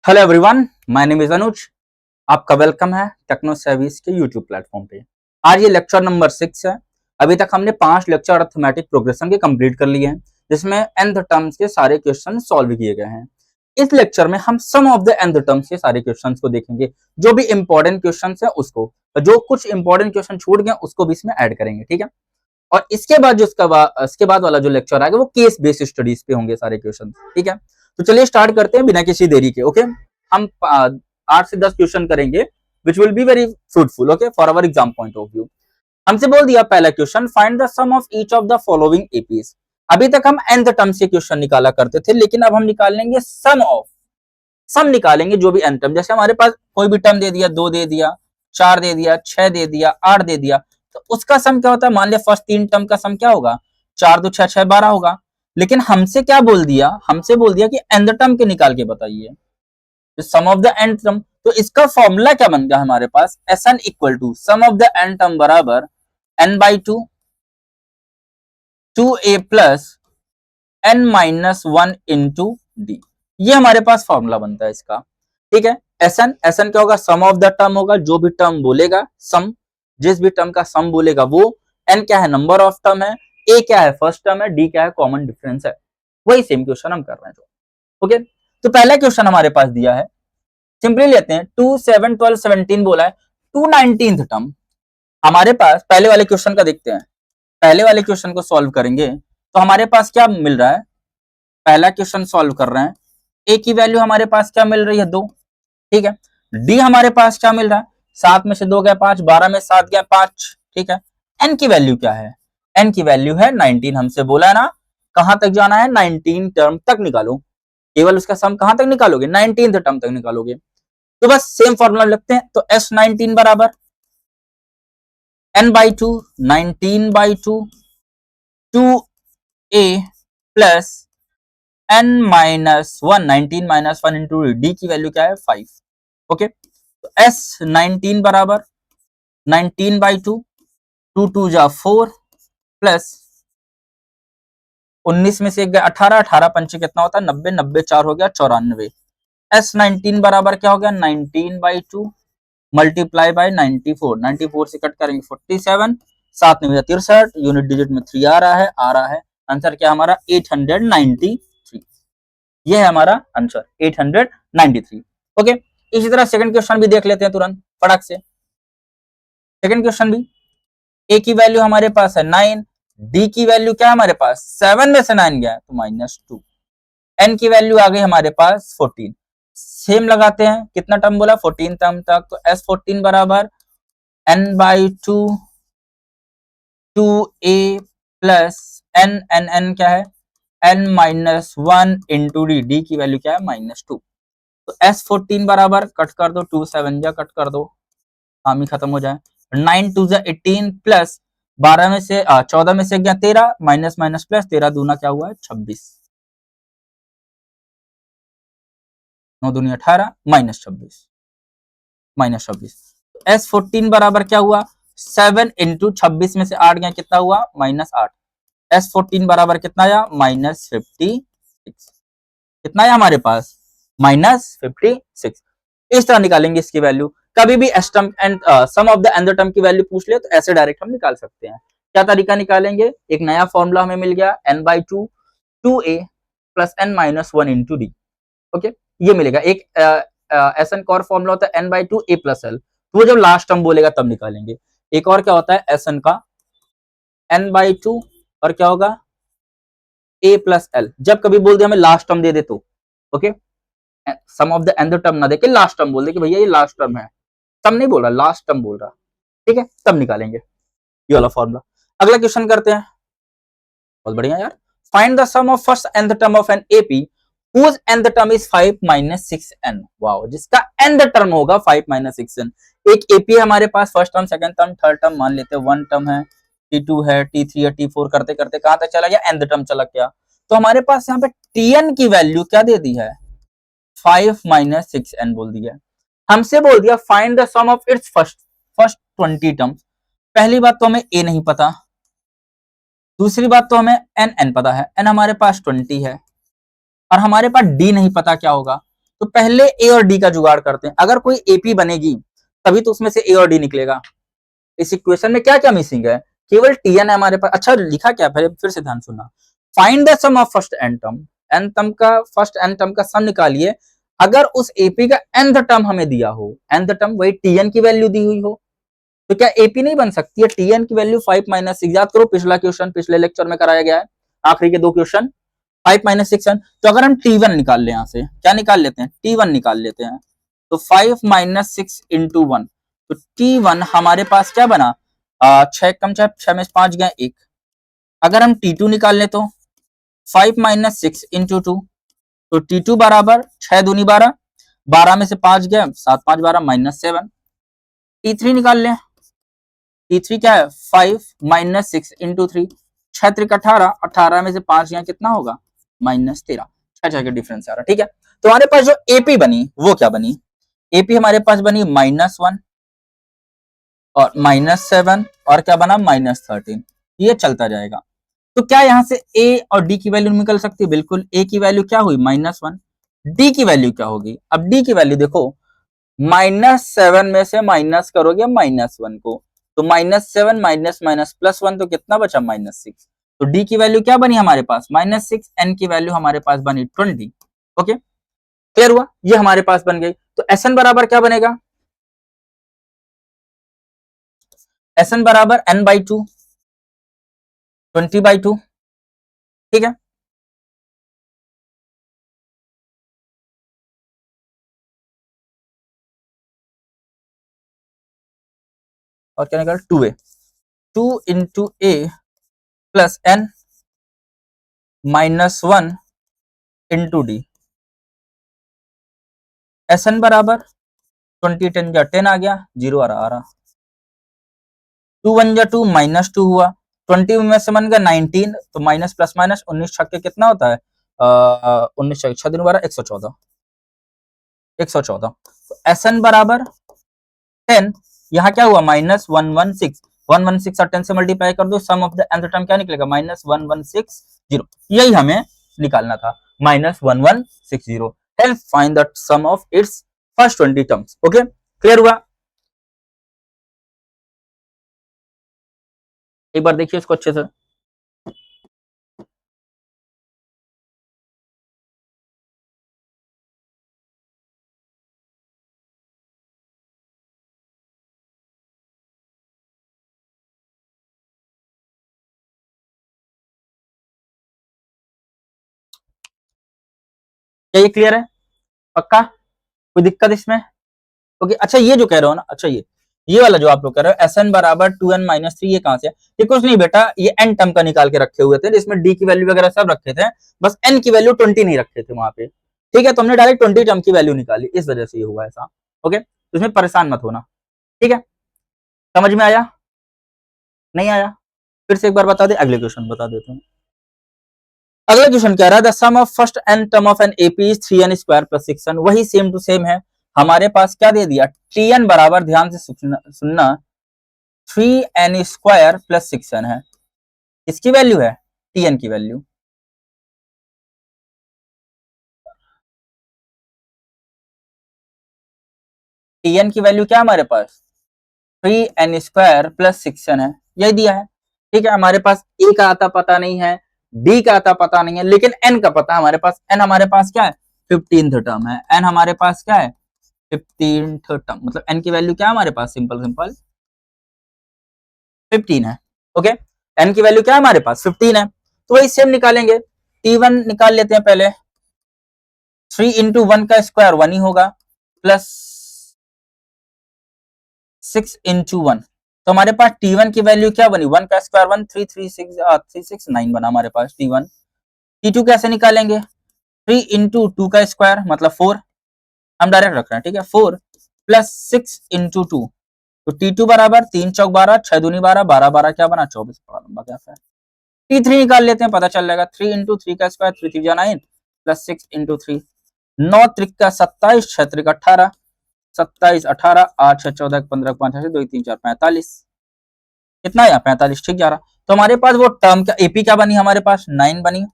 Hello everyone, my name is Anuj. आपका welcome है techno service के यूट्यूब प्लेटफॉर्म पे। आज ये लेक्चर नंबर 6 है। अभी तक हमने 5 लेक्चर अरिथमेटिक प्रोग्रेशन के कंप्लीट कर लिए हैं, जिसमें nth टर्म्स के सारे क्वेश्चन सॉल्व किए गए हैं। इस लेक्चर में हम सम ऑफ द nth टर्म्स के सारे क्वेश्चंस को देखेंगे। जो भी इंपॉर्टेंट क्वेश्चंस है उसको, जो कुछ इंपॉर्टेंट क्वेश्चन छूट गए उसको भी इसमें ऐड करेंगे, ठीक है। और इसके बाद वाला जो लेक्चर आएगा वो केस बेस्ड स्टडीज पे होंगे सारे क्वेश्चन, ठीक है। तो चलिए स्टार्ट करते हैं बिना किसी देरी के। ओके, हम 8 से 10 क्वेश्चन करेंगे which will be very fruitful, okay, for our exam point of view. हमसे बोल दिया पहला question, find the sum of each of the following APs. अभी तक हम nth टर्म से क्वेश्चन निकाला करते थे, लेकिन अब हम निकालेंगे सम निकालेंगे जो भी n टर्म। जैसे हमारे पास कोई भी टर्म दे दिया, 2 दे दिया, 4 दे दिया, 6 दे दिया, 8 दे दिया, तो उसका सम क्या होता है। मान लिया फर्स्ट 3 टर्म का सम क्या होगा, 4 2 6 6 12 होगा। लेकिन हमसे क्या बोल दिया, हमसे बोल दिया कि nth टर्म के निकाल के बताइए, sum of the nth term. तो इसका फॉर्मूला क्या बन गया हमारे पास, Sn equal to sum of the n term बराबर n/2 2a plus n-1 into D. ये हमारे पास फॉर्मूला बनता है इसका, ठीक है। Sn क्या होगा, सम ऑफ द टर्म होगा, जो भी टर्म बोलेगा सम, जिस भी टर्म का सम बोलेगा वो। n क्या है, नंबर ऑफ टर्म है। a क्या है, फर्स्ट टर्म है। d क्या है, कॉमन डिफरेंस है। वही सेम क्वेश्चन हम कर रहे हैं जो, ओके। तो पहला क्वेश्चन हमारे पास दिया है, सिंपली लेते हैं। 2 7 12 17 बोला है, 219th टर्म हमारे पास। पहले वाले क्वेश्चन का देखते हैं, पहले वाले क्वेश्चन को सॉल्व करेंगे तो हमारे पास क्या मिल रहा है। पहला क्वेश्चन सॉल्व कर रहे हैं, ए की वैल्यू हमारे पास क्या मिल रही है, 2, ठीक है। डी हमारे पास क्या मिल रहा है, 7 में से 2 गया 5, 12 में 7 गया 5, ठीक है। एन की वैल्यू क्या है, एन की वैल्यू है 19। हमसे बोला है ना कहां तक जाना है, 19 टर्म तक निकालो। केवल उसका सम कहां तक निकालोगे, 19th टर्म तक निकालोगे। तो बस सेम फॉर्मूला लगते हैं। तो S19 बराबर n/2 19/2 2a plus n-1 19 - 1 into D की वैल्यू क्या है, 5, ओके। तो S19 बराबर 19/2 2 2 जा 4 प्लस 19 में से 1 गया 18, 18 पंचे कितना होता है 90, 90 4 हो गया 94। S19 बराबर क्या हो गया, 19/2 मल्टीप्लाई बाय 94, 94 से कट करेंगे 47, 7 में 63, यूनिट डिजिट में 3 आ रहा है। आंसर क्या हमारा 893। ये है हमारा आंसर 893, ओके। इसी तरह सेकंड क्वेश्चन भी देख लेते हैं तुरंत फटाक से। सेकंड क्वेश्चन भी, ए की वैल्यू हमारे पास है 9, डी की वैल्यू क्या है हमारे पास 7 में से 9 गया तो -2, एन की वैल्यू आ गई हमारे पास 14। सेम लगाते हैं, कितना टर्म बोला 14 टर्म तक। तो S14 बराबर n/2 2a प्लस n क्या है n-1 इंटू डी, डी की वैल्यू क्या है -2। तो S14 बराबर कट कर दो, 2 7 जा कट कर दो, काम ही खत्म हो जाए। 9 2 जा 18 प्लस 12 में से 14 में से गया 13, माइनस माइनस प्लस 13 दूना क्या हुआ है 26, 9 दूनी 18 -26। S14 बराबर क्या हुआ 7 इंटू 26 में से 8 गया कितना हुआ -8। S14 बराबर कितना आया -56, कितना आया हमारे पास -56। इस तरह निकालेंगे इसकी वैल्यू। कभी भी एस्टम and sum of the N term की वैल्यू पूछ ले तो ऐसे डायरेक्ट हम निकाल सकते हैं। क्या तरीका निकालेंगे, एक नया फॉर्मूला हमें मिल गया n/2 2a plus n-1 into D, okay. ये मिलेगा एक SN का और फॉर्मूला होता है n/2 a प्लस l, तो वो जब लास्ट टर्म बोलेगा तब निकालेंगे। एक और क्या होता है SN का n/2 और क्या होगा a प्लस l, जब कभी बोल दे हमें लास्ट टर्म दे दे तो, okay. Sum of the N term ना देके लास्ट टर्म बोल दे कि भैया ये लास्ट टर्म है, सम नहीं बोल रहा लास्ट टर्म बोल रहा, ठीक है, तब निकालेंगे ये वाला फॉर्मूला। अगला क्वेश्चन करते हैं, बहुत बढ़िया यार। Find the sum of first and term of an AP whose nth term is 5 - 6n। Wow, जिसका nth टर्म होगा 5 - 6n। एक एपी है हमारे पास, first term second term third term, मान लेते हैं 1 टर्म है, T2 है, T3 है, T4 करते करते कहां तक चला गया, nth टर्म चला गया। तो हमारे पास यहाँ पे Tn की वैल्यू क्या दे दी है 5 - 6n बोल दिया। हमसे बोल दिया find the sum of its first 20 terms. पहली बात तो हमें ए नहीं पता, दूसरी बात तो हमें एन पता है, एन हमारे पास 20 है, और हमारे पास डी नहीं पता क्या होगा। तो पहले ए और डी का जुगाड़ करते हैं। अगर कोई एपी बनेगी तभी तो उसमें से ए और डी निकलेगा। इस इक्वेशन में क्या क्या मिसिंग है, केवल टीएन है हमारे पास। अच्छा लिखा क्या, फिर से ध्यान सुनना। Find the sum of first N term, N term का फर्स्ट एन टर्म का सम निकालिए अगर उस एपी का nth टर्म हमें दिया हो, nth टर्म वही टीएन की वैल्यू दी हुई हो, तो क्या एपी नहीं बन सकती है? टीएन की वैल्यू 5 - 6, याद करो पिछला क्वेश्चन पिछले लेक्चर में कराया गया है, आखिरी के 2 क्वेश्चन 5 - 6। तो अगर हम टी1 निकाल ले, यहां से क्या निकाल लेते हैं, टी1 निकाल लेते हैं, तो 5 - 6 × 1, तो टी1 हमारे पास क्या बना, 6 कम 6, 6 में 5 गए 1। अगर हम टी2 निकाल ले तो 5 - 6 × 2, तो टी2 बराबर 6 दूनी 12, 12 में से 5 गया 7 5 12 -7। टी3 निकाल लें, टी3 क्या है 5 - 6 × 3, 6 3 18, 18 में से 5 गया कितना होगा -13, 6 के डिफरेंस आ रहा। ठीक है, तो हमारे पास जो एपी बनी वो क्या बनी, एपी हमारे पास बनी -1 और -7 और क्या बना -13, ये चलता जाएगा। तो क्या यहां से ए और डी की वैल्यू निकल सकती है? बिल्कुल। ए की वैल्यू क्या हुई -1, डी की वैल्यू क्या होगी, अब डी की वैल्यू देखो, -7 में से माइनस करोगे -1 को, तो -7 -+1 तो कितना बचा -6, तो डी की वैल्यू क्या बनी हमारे पास -6, एन की वैल्यू हमारे पास बनी 20। ओके क्लियर हुआ, ये हमारे पास बन गई। तो एस एन बराबर क्या बनेगा, एस एन बराबर n/2, 20/2। ठीक है, और क्या निकल 2a, 2 × a + n -1 × d, S N बराबर 20 10 जा 10 आ गया, 0 आ रहा 2 1 जा 2 -2 हुआ, 20 में से बन गया 19, तो माइनस प्लस माइनस 19 छक्के कितना होता है, 19 छक्के 6 दिन 12 114, 114। तो एस एन बराबर 10, यहाँ क्या हुआ -116, 116 और 10 से मल्टीप्लाई कर दो, sum of the nth term क्या निकलेगा -1160, यही हमें निकालना था -1160। Help find the sum of its first 20 terms. Okay clear हुआ, एक बार देखिए इसको अच्छे से। क्या ये क्लियर है, पक्का, कोई दिक्कत इसमें? ओके अच्छा ये जो कह रहे हो ना, अच्छा ये वाला जो आप लोग कह रहे हो एस एन बराबर 2n - 3, ये कहां से है? ये कुछ नहीं बेटा, ये n टर्म का निकाल के रखे हुए थे, इसमें d की वैल्यू वगैरह सब रखे थे, बस n की वैल्यू 20 नहीं रखे थे वहां पे। ठीक है, तो हमने डायरेक्ट 20 टर्म की वैल्यू निकाली, इस वजह से ये हुआ ऐसा। ओके तो इसमें परेशान मत होना, ठीक है, समझ में आया नहीं आया? फिर से एक बार बता दे, अगले क्वेश्चन बता देते हैं। अगला क्वेश्चन कह रहा है the sum of first n term of an AP is 3n² + 6n, वही सेम टू सेम है। हमारे पास क्या दे दिया, tn बराबर, ध्यान से सुनना, 3n² + 6n है, इसकी वैल्यू है tn की वैल्यू, tn की वैल्यू क्या हमारे पास 3n² + 6n है, यही दिया है। ठीक है, हमारे पास a का आता पता नहीं है, d का आता पता नहीं है, लेकिन n का पता हमारे पास, n हमारे पास क्या है 15th टर्म है, n हमारे पास क्या है 15th टर्म, मतलब n की वैल्यू क्या है हमारे पास, सिंपल सिंपल 15 है। ओके n की वैल्यू क्या है हमारे पास 15 है, तो वही सेम निकालेंगे, t1 निकाल लेते हैं पहले, 3 × 1 का स्क्वायर 1 ही होगा, प्लस 6 × 1, तो हमारे पास t1 की वैल्यू क्या बनी, 1 का स्क्वायर 1, 3 3 6 369 बना हमारे पास t1। t2 कैसे निकालेंगे, 3 × 2 का स्क्वायर मतलब 4, हम डायरेक्ट रख रहे हैं, ठीक है, 4 प्लस 6 × 2, तो t2 बराबर 3 चौक 12, 6 दूनी 12, 12 12 क्या बना 24, बड़ा लंबा गैप है। t3 निकाल लेते हैं, पता चल जाएगा, 3 × 3 का स्क्वायर 3 3 9 प्लस 6 × 3, 9 त्रिक का 27, 6 त्रिक 18, 27 18, 8 6 14 15 5 6 2 3 4 45, कितना है 45, ठीक जा रहा। तो हमारे पास वो टर्म का एपी क्या बनी, हमारे पास 9 बनी,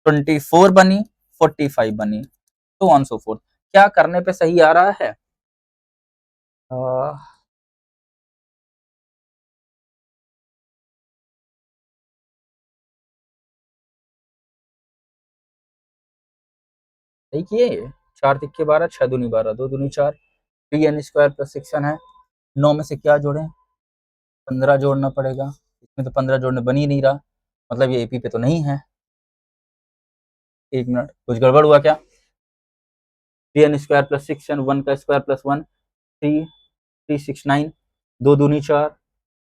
24 बनी, 45 बनी, तो ऑन सो फोर्थ। क्या करने पे सही आ रहा है? सही किए ये। 4 तिक्के 12, 6 दूनी 12, 2 दूनी 4, 3n² + 6n है। 9 में से क्या जोड़ें? 15 जोड़ना पड़ेगा। इसमें तो 15 जोड़ने बन ही नहीं रहा, मतलब ये एपी पे तो नहीं है। एक मिनट, कुछ गड़बड़ हुआ क्या? 3n² + 6n, 1 का स्क्वायर + 1, 3, 369, 2 दूनी 4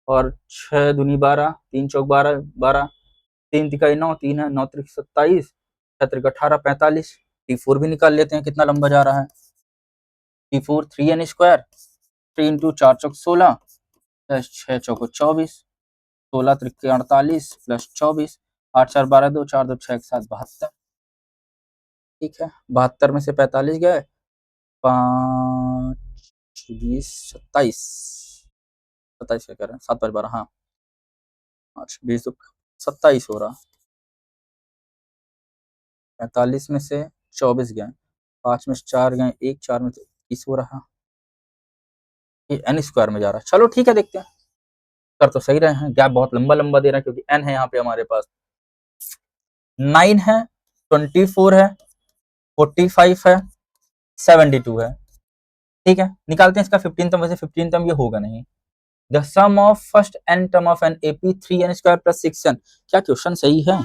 और 6 दूनी 12, 3 चौक 12, 12, 3 तिकाई 9, 3 है, 9 त्रिक 27, 6 त्रिक 18, 45। T4 भी निकाल लेते हैं, कितना लंबा जा रहा है। T4 3n², 3 × 4 चौक 16 + 6 चौको 24, 16 त्रिक 48 + 24, 8 4 12, 2 4 2 6 1 7 72। ठीक है, 72 में से 45 गए, 5 20 27, 27 क्या कह रहे हैं, 7 5 12, हाँ 5 20 27 हो रहा। 45 में से 24 गए, 5 में से 4 गए, 1 4 में से 21 हो रहा। ये n² में जा रहा है। चलो ठीक है, देखते हैं। कर तो सही रहे हैं, गैप बहुत लंबा लंबा दे रहा है क्योंकि n है यहाँ पे हमारे पास, 9 है, 24 है, 45 है, 72 है। ठीक है, निकालते हैं इसका 15 टर्म। वैसे 15 टर्म ये होगा नहीं। The sum of first n term of an AP 3n² + 6n। क्या क्वेश्चन सही है?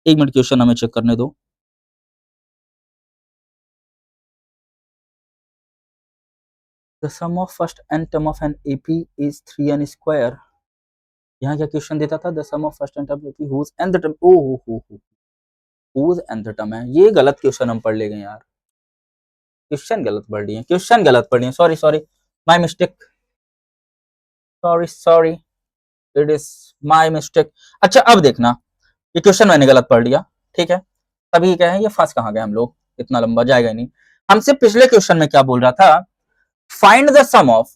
एक मिनट, क्वेश्चन हमें चेक करने दो। The sum of first n term of an AP is 3n²। यहाँ क्या क्वेश्चन देता था? The sum of first n term AP whose nth term, ओ हो हुज nth टर्म है। ये गलत क्वेश्चन हम पढ़ ले गए यार, क्वेश्चन गलत पढ़ लिए, क्वेश्चन गलत पढ़ लिए, sorry sorry, my mistake, sorry sorry, it is my mistake. अच्छा अब देखना, ये क्वेश्चन मैंने गलत पढ़ लिया, ठीक है। तभी क्या है, ये फंस कहाँ गए हम लोग, इतना लंबा जाएगा ही नहीं। हमसे पिछले क्वेश्चन में क्या बोल रहा था? Find the sum of,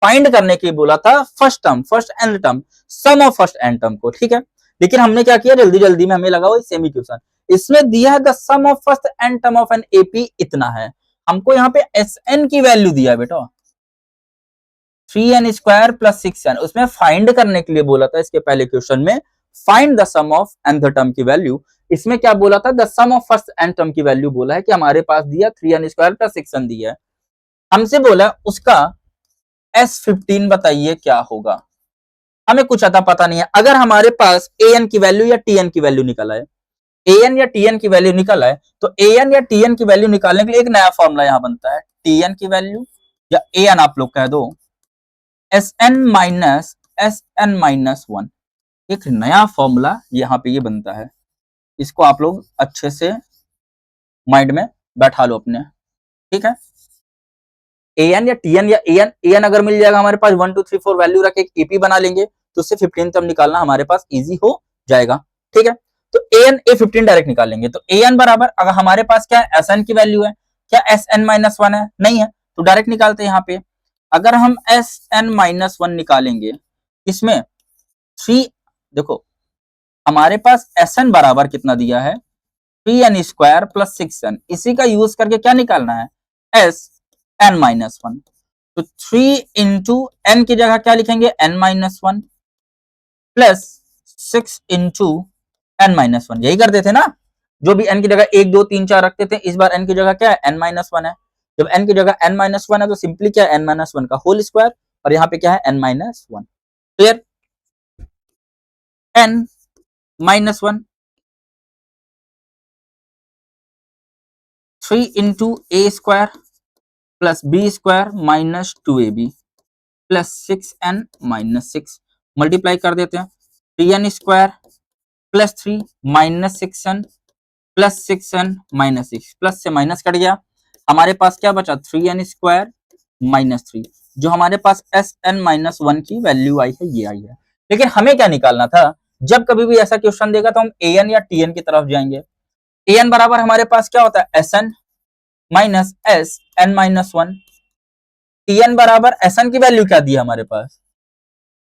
find करने के बोला था first term, first and term, sum of first and term को, ठीक है। लेकिन हमने क्या किया, जल्दी जल्दी में हमें लगा वो सेमी क्वेश्चन, इसमें दिया है the sum of first and term of an AP इतना है। हमको यहाँ पे एस एन की वैल्यू दिया है बेटा, 3n² + 6n। उसमें फाइंड करने के लिए बोला था इसके पहले क्वेश्चन में, find the sum of nth term की वैल्यू। इसमें क्या बोला था? The sum of first n term की वैल्यू बोला है कि हमारे पास दिया 3n² + 6n दिया है। हमसे बोला उसका S15 बताइए क्या होगा। हमें कुछ अता पता नहीं है। अगर हमारे पास an की वैल्यू या tn की वैल्यू निकल आए, an या tn की वैल्यू निकल आए, तो an या tn की वैल्यू निकालने के लिए एक नया फॉर्मूला यहां बनता है, tn की वैल्यू या an आप लोग कह दो, Sn - Sn-1, एक नया फॉर्मूला यहाँ पे ये बनता है। इसको आप लोग अच्छे से माइंड में बैठा लो अपने, ठीक है। an या tn या an अगर मिल जाएगा हमारे पास, 1 2 3 4 वैल्यू रख एक एपी बना लेंगे, तो उससे 15 टर्म निकालना हमारे पास इजी हो जाएगा, ठीक है। तो an A15 डायरेक्ट निकाल लेंगे। तो an बराबर, अगर हमारे पास क्या है, Sn की वैल्यू है, क्या Sn-1 है? नहीं है, तो डायरेक्ट निकालते हैं यहाँ पे। अगर हम Sn-1 निकालेंगे, इसमें 3, देखो हमारे पास Sn बराबर कितना दिया है, 3n² + 6n। इसी का यूज करके क्या निकालना है, Sn-1। तो 3 × n की जगह क्या लिखेंगे, n-1 प्लस 6 × n-1, यही करते थे ना। जो भी n की जगह 1 2 3 4 रखते थे, इस बार n की जगह क्या है, n-1 है। जब n की जगह n-1 है तो सिंपली क्या है, n-1 का होल स्क्वायर, और यहाँ पे क्या है, n-1। Clear, n-1 3 × a² + b² - 2ab + 6n - 6, multiply कर देते हैं। 3n² + 3 - 6n + 6n - 6, प्लस से माइनस कट गया, हमारे पास क्या बचा, 3n² - 3। जो हमारे पास Sn-1 की वैल्यू आई है, ये आई है। लेकिन हमें क्या निकालना था, जब कभी भी ऐसा क्वेश्चन देगा तो हम an या tn की तरफ जाएंगे। an बराबर हमारे पास क्या होता है, Sn - Sn-1। tn बराबर Sn की वैल्यू क्या दी है हमारे पास,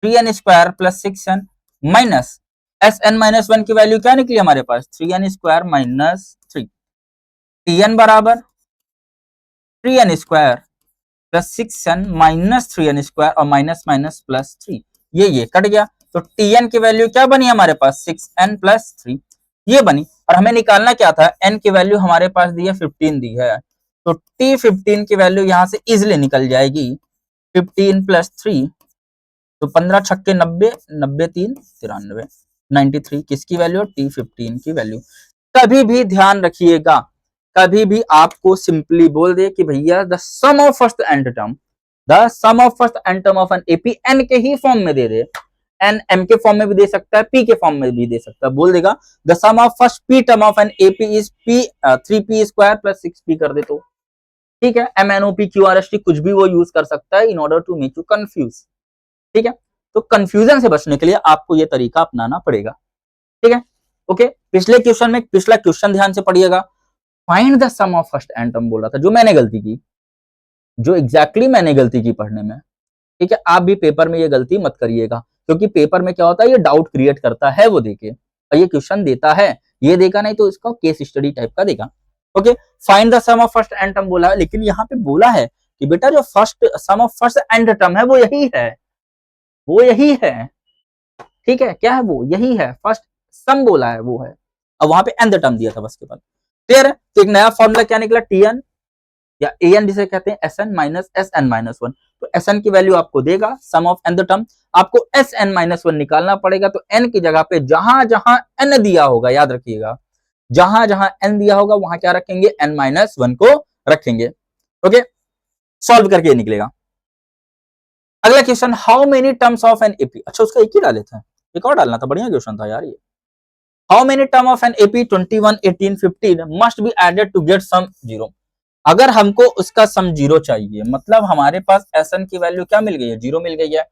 3n² + 6n - S N minus one की वैल्यू क्या निकली हमारे पास 3n² माइनस 3। tn बराबर 3n² plus 6n minus 3n² और माइनस माइनस प्लस 3, ये कट गया। तो tn की वैल्यू क्या बनी हमारे पास 6n प्लस 3, ये बनी। और हमें निकालना क्या था, n की वैल्यू हमारे पास दी है 15 दी है, तो t15 की वैल्यू यहां से इजिली निकल जाएगी 15 प्लस 3, तो 15 छक्के 90, 90 3 93, 93 किसकी वैल्यू, t15 की वैल्यू। कभी भी ध्यान रखिएगा, कभी भी आपको सिंपली बोल दे कि भैया the sum of first and term, the sum of first and term of an AP N के ही फॉर्म में दे दे, एन एम के फॉर्म में भी दे सकता है, पी के फॉर्म में भी दे सकता है, बोल देगा the sum of first P term of an AP is P 3p² plus 6p कर दे तो ठीक है। MNOP QRST कुछ भी वो यूज कर सकता है in order to make you confuse, ठीक है। तो कंफ्यूजन से बचने के लिए आपको ये तरीका अपनाना पड़ेगा, ठीक है। ओके, पिछले क्वेश्चन में पिछला क्वेश्चन ध्यान से पढ़िएगा, find the sum of first and term बोल रहा था, जो मैंने गलती की, जो एग्जैक्टली मैंने गलती की पढ़ने में, ठीक है। आप भी पेपर में ये गलती मत करिएगा, क्योंकि पेपर में क्या होता है ये डाउट क्रिएट करता है वो देके, और ये क्वेश्चन देता है, ये देगा नहीं तो इसका केस स्टडी टाइप का देगा। Okay, find the sum of first and term बोला है, लेकिन यहाँ पे बोला है कि बेटा जो first sum of first and term है वो यही है, वो यही है, ठीक है। क्या है वो, यही है, फर्स्ट सम बोला है वो है, अब वहां पे एंड टर्म दिया था बस के बाद, क्लियर है। तो एक नया फॉर्मूला क्या निकला, tn या an जिसे कहते हैं sn माइनस sn माइनस 1, तो sn की वैल्यू आपको देगा सम ऑफ एन द टर्म, आपको sn माइनस 1 निकालना पड़ेगा। तो n की जगह पे जहां जहां n दिया होगा, याद रखिएगा, जहां जहां n दिया होगा वहां क्या रखेंगे, n माइनस 1 को रखेंगे। ओके, सॉल्व करके निकलेगा। अगला question, how many terms of an AP, अच्छा उसका एक ही डाले थे, एक और डालना था, बढ़िया क्वेश्चन था यार ये। How many term of an AP 21 18 15 must be added to get sum 0। अगर हमको उसका सम 0 चाहिए, मतलब हमारे पास एसएन की वैल्यू क्या मिल गई है, 0 मिल गई है,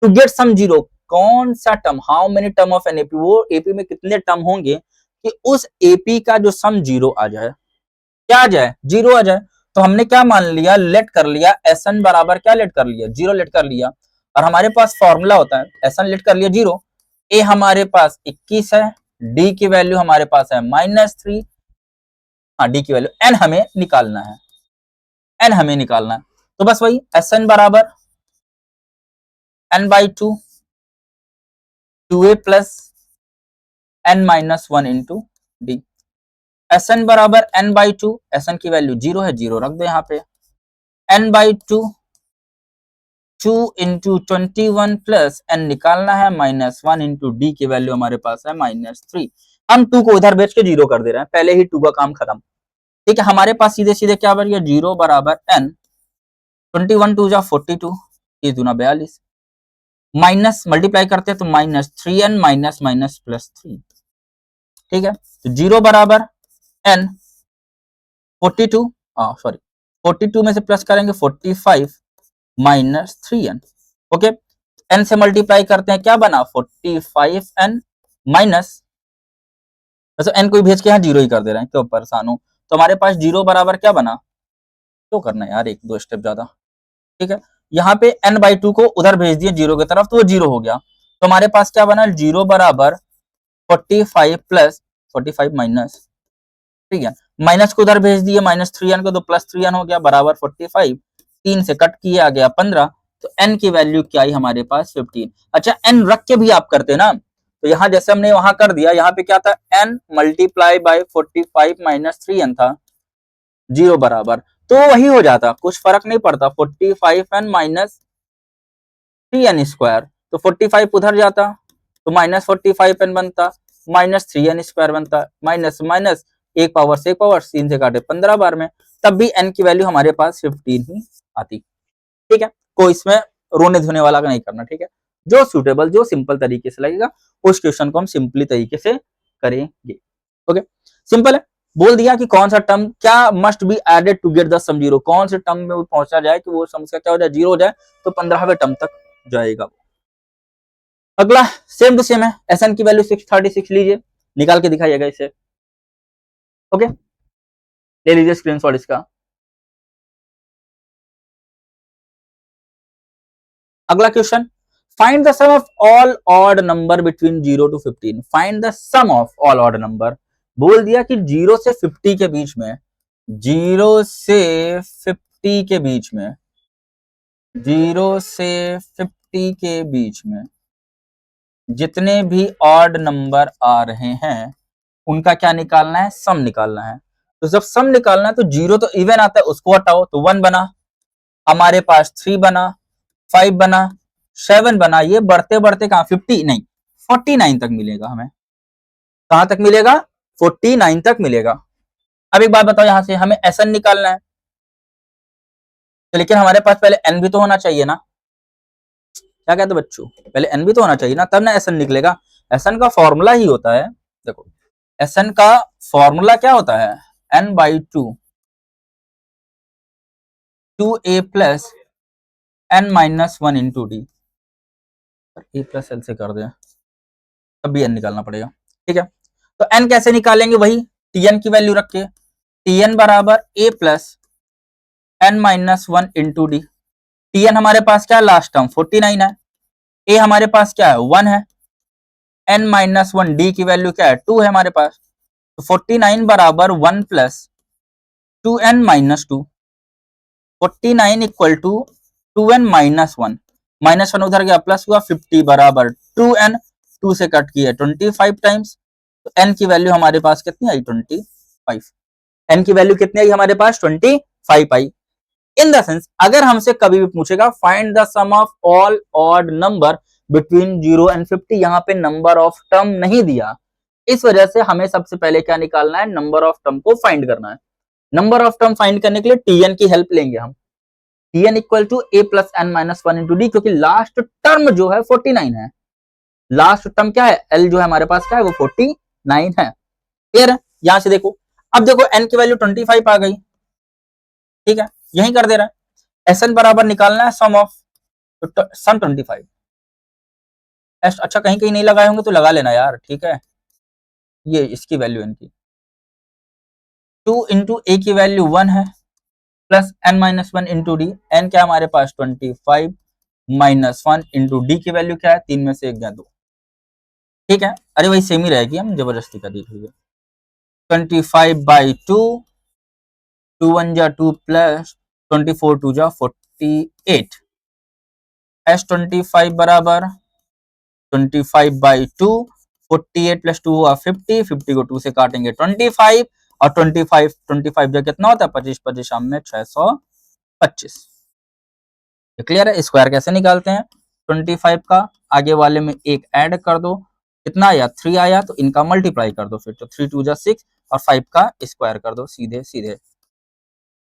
टू गेट सम 0, कौन सा term, how many term of an AP, वो एपी में कितने टर्म होंगे कि उस एपी का जो सम 0 आ जाए, क्या आ जाए, 0 आ जाए। तो हमने क्या मान लिया, लेट कर लिया एसएन बराबर क्या लेट कर लिया, 0 लेट कर लिया, और हमारे पास फॉर्मूला होता है एसएन लेट कर लिया 0, ए हमारे पास 21 है, डी की वैल्यू हमारे पास है -3, हाँ डी की वैल्यू, एन हमें निकालना है, एन हमें निकालना है। तो बस वही एसएन बराबर n/2 2a plus n minus 1 into D, SN बराबर n/2, एसएन की वैल्यू 0 है, 0 रख दो यहाँ पे, n/2 2 इंटू 21 प्लस n निकालना है -1 इंटू डी की वैल्यू हमारे पास है -3। हम 2 को इधर भेज के 0 कर दे रहे हैं, पहले ही 2 का काम खत्म, ठीक है। हमारे पास सीधे सीधे क्या बन गया, 0 बराबर n, 21 2 जा 42, 3 दूना 42, माइनस मल्टीप्लाई करते हैं तो -3n माइनस माइनस प्लस 3, ठीक है। तो 0 बराबर n 42, सॉरी 42 में से प्लस करेंगे 45 माइनस 3n, ओके। n से मल्टीप्लाई करते हैं, क्या बना 45n माइनस, वैसे n को भेज के यहाँ 0 ही कर दे रहे हैं, क्यों परेशान हो। तो हमारे पास 0 बराबर क्या बना, क्यों करना है यार एक दो स्टेप ज्यादा, ठीक है। यहाँ पे n/2 को उधर भेज दिए 0 की तरफ, तो वो 0 हो गया। तो हमारे पास क्या बना, 0 बराबर 45 प्लस 45 माइनस, ठीक है, माइनस को उधर भेज दिए -3n को, तो +3n हो गया बराबर 45, 3 से कट किया आ गया 15, तो n की वैल्यू क्या आई हमारे पास 15। अच्छा n रख के भी आप करते ना, तो यहाँ जैसे हमने वहां कर दिया, यहाँ पे क्या था n multiply by 45 minus 3n था, 0 बराबर, तो वही हो जाता, कुछ फर्क नहीं पड़ता, 45n माइनस 3n², तो 45 उधर जाता तो -45n बनता, -3n² बनता, माइनस माइनस एक पावर से एक पावर, 3 से काटे 15 बार में, तब भी n की वैल्यू हमारे पास 15 ही आती, ठीक है। कोई इसमें रोने धोने वाला नहीं करना, ठीक है। जो सूटेबल, जो सिंपल तरीके से लगेगा उस क्वेश्चन को हम सिंपली तरीके से करेंगे, ओके। सिंपल है, बोल दिया कि कौन सा टर्म क्या must be added to get the sum 0, कौन से टर्म में पहुंचा जाए कि वो सम का क्या हो जाए, 0 हो जाए, तो 15वें टर्म तक जाएगा। अगला सेम टू सेम है, एसएन की वैल्यू 636 लीजिए, निकाल के दिखाइएगा इसे, ओके, ले लीजिए स्क्रीनशॉट इसका। अगला question, find the sum of all odd number between 0 to 15। Find the sum of all odd number, बोल दिया कि 0 से 50 के बीच में, 0 से 50 के बीच में, 0 से 50 के बीच में जितने भी ऑड नंबर आ रहे हैं उनका क्या निकालना है, सम निकालना है। तो जब सम निकालना है तो 0 तो इवन आता है, उसको हटाओ तो 1 बना, हमारे पास 3 बना, 5 बना, 7 बना, ये बढ़ते बढ़ते कहां 50 नहीं 49 तक मिलेगा हमें। कहां तक मिलेगा, 49 तक मिलेगा। अब एक बात बताओ, यहां से हमें एसएन निकालना है, तो लेकिन हमारे पास पहले एन भी तो होना चाहिए ना। क्या कहते बच्चों, पहले एन भी तो होना चाहिए ना, तब ना एसएन निकलेगा। एसएन का फॉर्मूला ही होता है, देखो एसएन का फॉर्मूला क्या होता है, N by two A plus N minus one into D. A plus L से कर दे, तब भी एन निकालना पड़ेगा। ठीक है, तो एन कैसे निकालेंगे, वही टीएन की वैल्यू रख के, टीएन बराबर a plus N minus one into d. TN हमारे पास क्या है, लास्ट टर्म 49 है, ए हमारे पास क्या है 1 है, एन माइनस वन डी की वैल्यू क्या है 2 है हमारे पास। तो 49 बराबर 1 plus 2n minus 2, 49 equal to 2n minus 1, minus 1 उधर गया प्लस हुआ, 50 बराबर 2n, 2 से कट किया 25 टाइम्स, तो n की वैल्यू हमारे पास कितनी आई 25। n की वैल्यू कितनी आई हमारे पास 25 आई। इन द सेंस अगर हमसे कभी भी पूछेगा find the sum of all odd number between 0 and 50, यहाँ पे नंबर ऑफ टर्म नहीं दिया, इस वजह से हमें सबसे पहले क्या निकालना है, नंबर ऑफ टर्म को फाइंड करना है। नंबर ऑफ टर्म फाइंड करने के लिए टीएन की हेल्प लेंगे हम, TN equal to A plus N minus one into D, क्योंकि लास्ट टर्म जो है 49 है, लास्ट टर्म क्या है एल जो है हमारे पास क्या है वो 49 है। क्लियर है, यहां से देखो, अब देखो एन की वैल्यू 25 आ गई, ठीक है यही कर दे रहा है। एस एन बराबर निकालना है सम ऑफ सम 25। अच्छा कहीं कहीं नहीं लगाए होंगे तो लगा लेना यार, ठीक है, ये इसकी वैल्यू एन की 2 इंटू ए की वैल्यू 1 है plus N minus one into D, N क्या हमारे पास 25 माइनस 1 इंटू डी की वैल्यू क्या है, 3 में से 1 गया 2, ठीक है, अरे वही सेम ही रहेगी, हम जबरदस्ती कर दी थी। 25 बाई 2, 2 1 जा 2 प्लस 24 2 जा 48, एस 25 बराबर 25 बाई 2, 48 प्लस 2 हुआ 50, 50 को 2 से काटेंगे 25, और 25 जो कितना होता है 25, 25 शाम में 625। क्लियर है, स्क्वायर कैसे निकालते हैं 25 का, आगे वाले में एक ऐड कर दो, कितना आया 3 आया, तो इनका मल्टीप्लाई कर दो फिर, तो 3 2 जा 6 और 5 का स्क्वायर कर दो, सीधे सीधे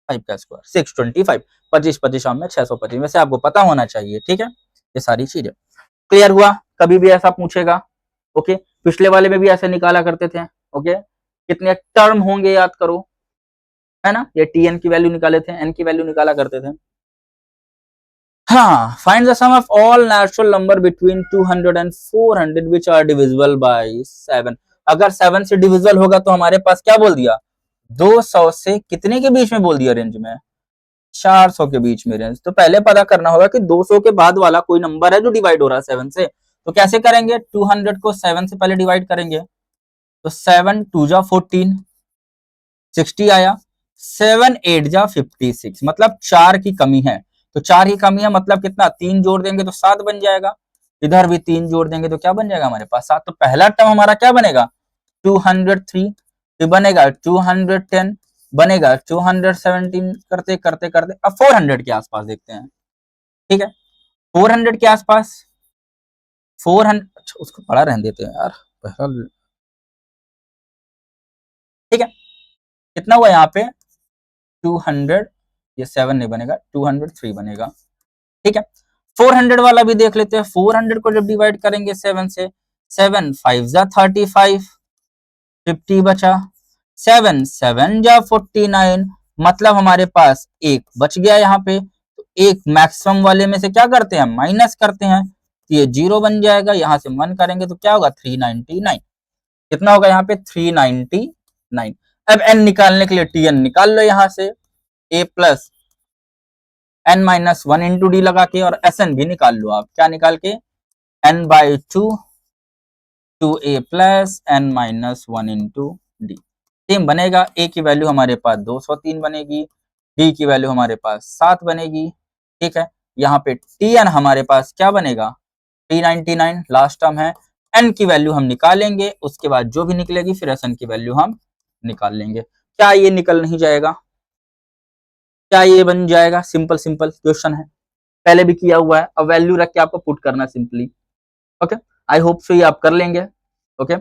5 का स्क्वायर 625, 25 25 शाम में 625, वैसे आपको पता होना चाहिए, ठीक है ये सारी चीजें। क्लियर हुआ, कभी भी ऐसा पूछेगा, ओके, पिछले वाले में भी ऐसे निकाला करते थे, ओके, कितने टर्म होंगे याद करो, है ना, ये टी एन की वैल्यू निकाले थे, एन की वैल्यू निकाला करते थे। हाँ, find the sum of all natural number between 200 and 400 which are divisible by 7। अगर 7 से डिविजिबल होगा तो हमारे पास क्या बोल दिया, 200 से कितने के बीच में बोल दिया, रेंज में 400 के बीच में रेंज। तो पहले पता करना होगा कि 200 के बाद वाला कोई नंबर है जो डिवाइड हो रहा है 7 से, तो कैसे करेंगे, 200 को 7 से पहले डिवाइड करेंगे, तो 7 2 जा 14, 60 आया, 7 8 जा 56, मतलब 4 की कमी है, तो 4 की कमी है मतलब कितना, 3 जोड़ देंगे तो 7 बन जाएगा, इधर भी 3 जोड़ देंगे तो क्या बन जाएगा हमारे पास 7। तो पहला टर्म हमारा क्या बनेगा 203, फिर बनेगा 210, बनेगा 217, करते करते करते अब 400 के आसपास देखते हैं, ठीक है 400 के आसपास, 400 अच्छा उसको पढ़ा रहने देते हैं यार पहला, ठीक है कितना हुआ यहाँ पे 200, ये 7 नहीं बनेगा 203 बनेगा, ठीक है 400 वाला भी देख लेते हैं, 400 को जब डिवाइड करेंगे 7 से, 7 5 जा 35, 50 बचा, 7 7 जा 49, मतलब हमारे पास एक बच गया यहाँ पे, तो एक मैक्सिमम वाले में से क्या करते हैं माइनस करते हैं, तो ये 0 बन जाएगा, यहाँ से 1 करेंगे तो क्या होगा 399, कितना होगा यहाँ पे 399। अब n निकालने के लिए tn निकाल लो यहाँ से, a plus N minus one into D लगा के, और एस एन भी निकाल लो आप, क्या निकाल के n by two A plus n minus 1 into D. Same बनेगा, a की वैल्यू हमारे पास 203 बनेगी, d की वैल्यू हमारे पास 7 बनेगी। ठीक है, यहाँ पे tn हमारे पास क्या बनेगा 399 लास्ट टर्म है। n की वैल्यू हम निकालेंगे, उसके बाद जो भी निकलेगी फिर sn की वैल्यू हम निकाल लेंगे। क्या ये निकल नहीं जाएगा, क्या ये बन जाएगा? सिंपल सिंपल क्वेश्चन है, पहले भी किया हुआ है, अब वैल्यू रख के आपको पुट करना है simply. Okay, I hope so ये आप कर लेंगे। ओके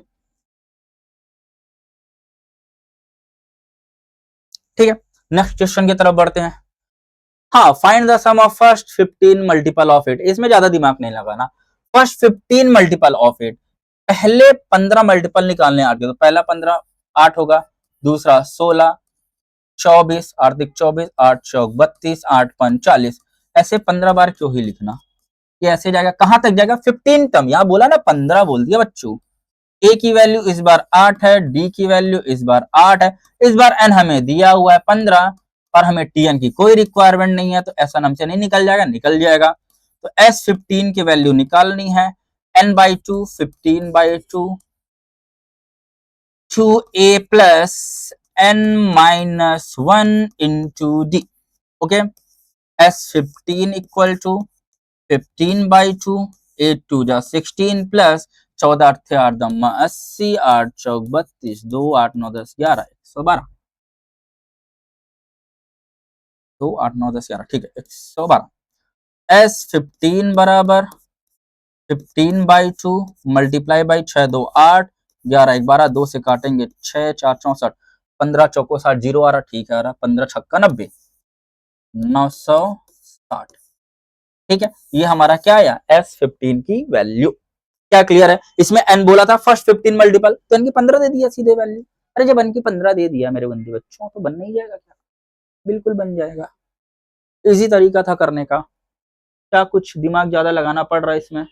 ठीक है, नेक्स्ट क्वेश्चन की तरफ बढ़ते हैं। हाँ, find the sum of first 15 multiple of it. इसमें ज्यादा दिमाग नहीं लगाना, फर्स्ट 15 मल्टीपल ऑफ इट, पहले 15 मल्टीपल निकालने आगे, तो पहला 15 8 होगा, दूसरा 16 24 आर्थिक 24 8 चौक 32 8 5 40, ऐसे 15 बार क्यों ही लिखना, ये ऐसे जाएगा, कहां तक जाएगा 15 टर्म, यहाँ बोला ना 15 बोल दिया बच्चों। ए की वैल्यू इस बार 8 है, डी की वैल्यू इस बार 8 है, इस बार एन हमें दिया हुआ है 15 और हमें टीएन की कोई रिक्वायरमेंट नहीं है, तो ऐसा हमसे नहीं निकल जाएगा, निकल जाएगा। तो एस 15 की वैल्यू निकालनी है, N by two 15 by two A plus N minus 1 into D. Okay, S 15 equal to 15 by two, 8 two जा 16 प्लस 14 8 थे 8 दम्मा 80 8 चौक 32 2 8 9 10 11 112 2 8 9 10 11, ठीक है 112। एस 15 बराबर 15 बाई टू मल्टीप्लाई बाई 6 2 8 11 1 12, 2 से काटेंगे 6 4 64 15 चौको 60 जीरो आ रहा, ठीक है आ रहा, 15 छक्का 90 960। ठीक है, ये हमारा क्या आया एस 15 की वैल्यू। क्या क्लियर है? इसमें एन बोला था फर्स्ट 15 मल्टीपल, तो एन की 15 दे दिया सीधे वैल्यू। अरे जब एन की 15 दे दिया मेरे बंदे बच्चों, तो बन नहीं जाएगा क्या? बिल्कुल बन जाएगा, इजी तरीका था करने का, क्या कुछ दिमाग ज्यादा लगाना पड़ रहा है इसमें?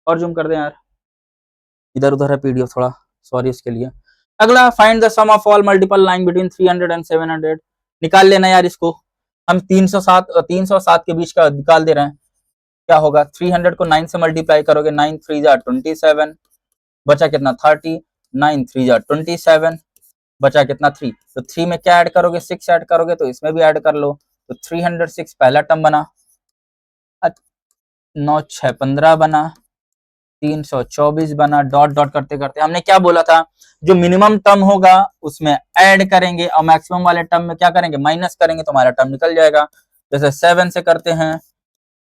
और जूम कर दें यार, इधर उधर है पीडीएफ थोड़ा, सॉरी उसके लिए। अगला, find the sum of all multiple line between 300 and 700। निकाल लेना यार इसको, हम 307 के बीच का निकाल दे रहे हैं। क्या होगा, 300 को 9 से मल्टीप्लाई करोगे, 9 3 जा 27, बचा कितना 30, 9 3 जा 27, बचा कितना 3, तो 3 में क्या ऐड करोगे 6 ऐड करोगे, तो इसमें भी ऐड कर लो, तो 306 पहला टर्म बना, 9 6 15 बना, 324 बना, डॉट डॉट करते करते हमने क्या बोला था, जो मिनिमम टर्म होगा उसमें ऐड करेंगे और मैक्सिमम वाले टर्म में क्या करेंगे माइनस करेंगे, तो हमारा टर्म निकल जाएगा। जैसे 7 से करते हैं,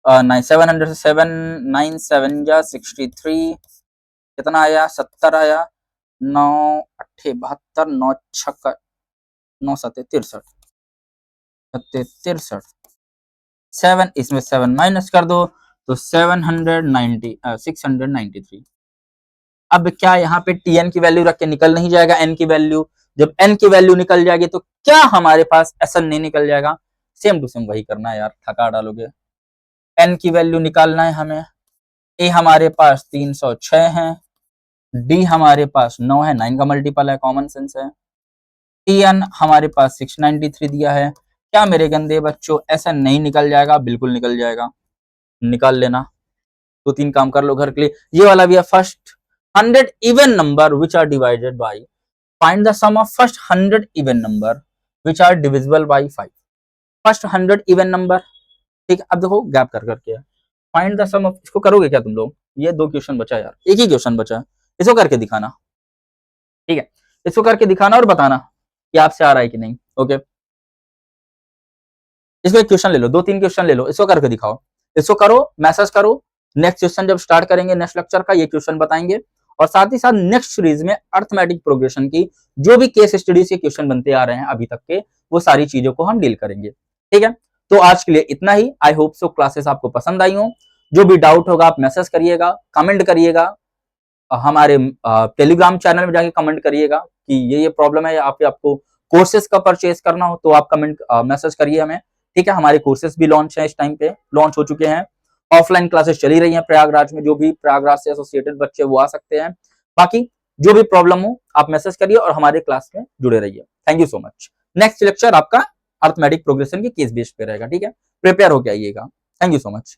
700 से 7 9 7 जा 63, कितना आया 70 आया, 9 8 72 9 6 9 7 63 63, 7 इसमें 7 माइनस कर दो, तो 693। अब क्या यहाँ पे टीएन की वैल्यू रख के निकल नहीं जाएगा एन की वैल्यू? जब एन की वैल्यू निकल जाएगी तो क्या हमारे पास एसएन नहीं निकल जाएगा? सेम टू सेम वही करना है यार, थका डालोगे। एन की वैल्यू निकालना है हमें, ए हमारे पास 306 है, डी हमारे पास 9 है, 9 का मल्टीपल है, कॉमन सेंस है, टीएन हमारे पास 693 दिया है। क्या मेरे गंदे बच्चों एसएन नहीं निकल जाएगा? बिल्कुल निकल जाएगा, निकाल लेना। 2-3 काम कर लो घर के लिए। ये वाला भी है, first 100 even number which are divided by, find the sum of first 100 even number which are divisible by 5। First 100 even number, ठीक है। अब देखो गैप कर करके फाइंड द सम ऑफ, इसको करोगे क्या तुम लोग? ये 2 क्वेश्चन बचा यार, एक ही क्वेश्चन बचा है, इसको करके दिखाना, ठीक है। इसको करके दिखाना और बताना कि आपसे आ रहा है कि नहीं। ओके, इसको एक क्वेश्चन ले लो, 2-3 क्वेश्चन ले लो, इसको करके दिखाओ, इसको करो, मैसेज करो। नेक्स्ट क्वेश्चन जब स्टार्ट करेंगे नेक्स्ट लेक्चर का, ये क्वेश्चन बताएंगे और साथ ही साथ नेक्स्ट सीरीज में अर्थमेटिक प्रोग्रेशन की जो भी केस स्टडीज के क्वेश्चन बनते आ रहे हैं अभी तक के, वो सारी चीजों को हम डील करेंगे, ठीक है। तो आज के लिए इतना ही। आई होप सो क्लासेस आपको पसंद आई हो। जो भी डाउट होगा आप मैसेज करिएगा, कमेंट करिएगा, हमारे टेलीग्राम चैनल में जाके कमेंट करिएगा कि ये प्रॉब्लम है, या आपको कोर्सेज का परचेज करना हो तो आप कमेंट मैसेज करिए हमें, ठीक है। हमारे कोर्सेज भी लॉन्च है, इस टाइम पे लॉन्च हो चुके हैं। ऑफलाइन क्लासेस चली रही हैं प्रयागराज में, जो भी प्रयागराज से एसोसिएटेड बच्चे वो आ सकते हैं। बाकी जो भी प्रॉब्लम हो आप मैसेज करिए और हमारे क्लास में जुड़े रहिए। Thank you so much. Next lecture आपका अर्थमेटिक प्रोग्रेशन के केस बेस्ड पे रहेगा, ठीक है। प्रिपेयर होके आइएगा। Thank you so much.